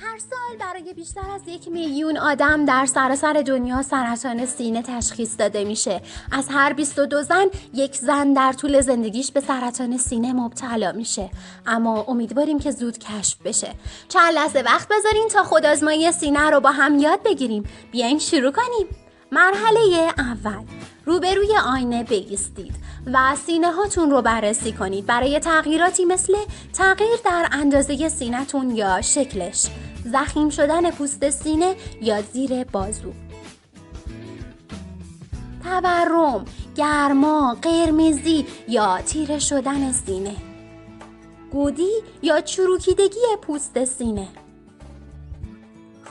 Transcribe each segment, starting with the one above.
هر سال برای بیشتر از 1,000,000 آدم در سراسر دنیا سرطان سینه تشخیص داده میشه. از هر 22 زن، یک زن در طول زندگیش به سرطان سینه مبتلا میشه. اما امیدواریم که زود کشف بشه. چند لحظه وقت بذارین تا خودآزمایی سینه رو با هم یاد بگیریم. بیاین شروع کنیم. مرحله اول، روبروی آینه بایستید و سینه هاتون رو بررسی کنید برای تغییراتی مثل تغییر در اندازه سینه‌تون یا شکلش، ضخیم شدن پوست سینه یا زیر بازو، تورم، گرما، قرمزی یا تیره شدن سینه، گودی یا چروکیدگی پوست سینه،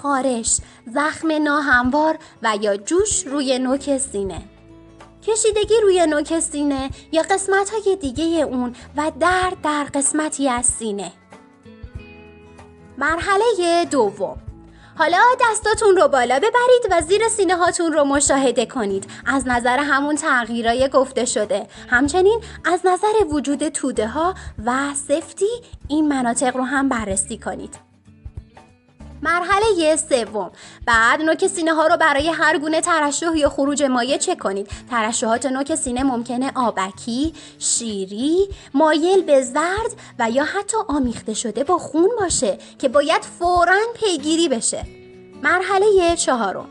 خارش، زخم ناهموار و یا جوش روی نوک سینه، کشیدگی روی نوک سینه یا قسمت‌های دیگه اون و درد در قسمتی از سینه. مرحله دوم، حالا دستاتون رو بالا ببرید و زیر سینه هاتون رو مشاهده کنید از نظر همون تغییرای گفته شده. همچنین از نظر وجود توده ها و سفتی این مناطق رو هم بررسی کنید. مرحله سوم، بعد نوک سینه ها رو برای هر گونه ترشح یا خروج مایع چک کنید. ترشحات نوک سینه ممکنه آبکی، شیری، مایل به زرد و یا حتی آمیخته شده با خون باشه که باید فوراً پیگیری بشه. مرحله چهارم،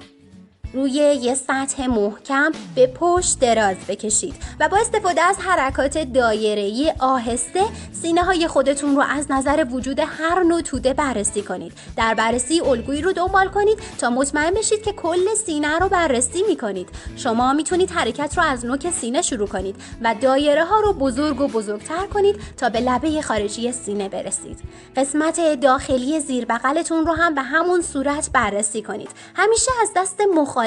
روی یه سطح محکم به پشت دراز بکشید و با استفاده از حرکات دایره‌ای آهسته سینه‌های خودتون رو از نظر وجود هر نوع توده بررسی کنید. در بررسی الگویی رو دنبال کنید تا مطمئن بشید که کل سینه رو بررسی می‌کنید. شما میتونید حرکت رو از نوک سینه شروع کنید و دایره‌ها رو بزرگ و بزرگتر کنید تا به لبه خارجی سینه برسید. قسمت داخلی زیر بغلتون رو هم به همون صورت بررسی کنید. همیشه از دست مخالف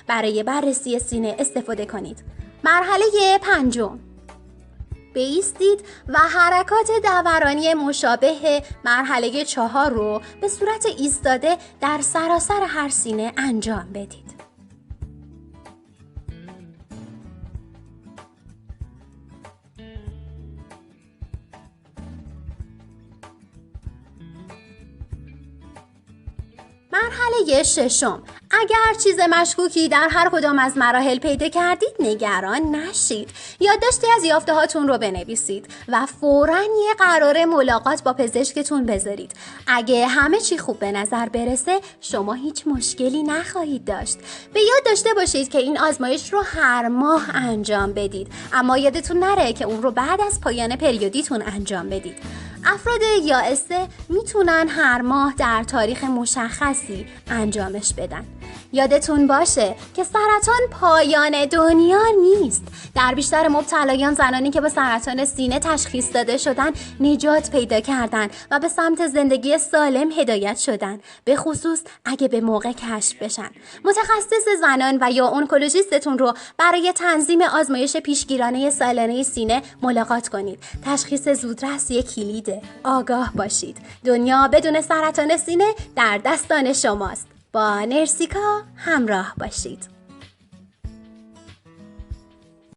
برای بررسی سینه استفاده کنید. مرحله پنجم، بایستید و حرکات دورانی مشابه مرحله 4 رو به صورت ایستاده در سراسر هر سینه انجام بدید. مرحله ششم، اگر چیز مشکوکی در هر کدام از مراحل پیدا کردید نگران نشید. یادداشتی از یافته هاتون رو بنویسید و فوراً یه قرار ملاقات با پزشکتون بذارید. اگه همه چی خوب به نظر برسه شما هیچ مشکلی نخواهید داشت. به یاد داشته باشید که این آزمایش رو هر ماه انجام بدید، اما یادتون نره که اون رو بعد از پایان پریودیتون انجام بدید. افراد یائسه میتونن هر ماه در تاریخ مشخصی انجامش بدن. یادتون باشه که سرطان پایان دنیا نیست. در بیشتر مبتلایان زنانی که با سرطان سینه تشخیص داده شدن نجات پیدا کردن و به سمت زندگی سالم هدایت شدن، به خصوص اگه به موقع کشف بشن. متخصص زنان و یا اونکولوژیستتون رو برای تنظیم آزمایش پیشگیرانه سالانه سینه ملاقات کنید. تشخیص زودرس یک کلیده. آگاه باشید. دنیا بدون سرطان سینه در دستان شماست. با نرسیکا همراه باشید.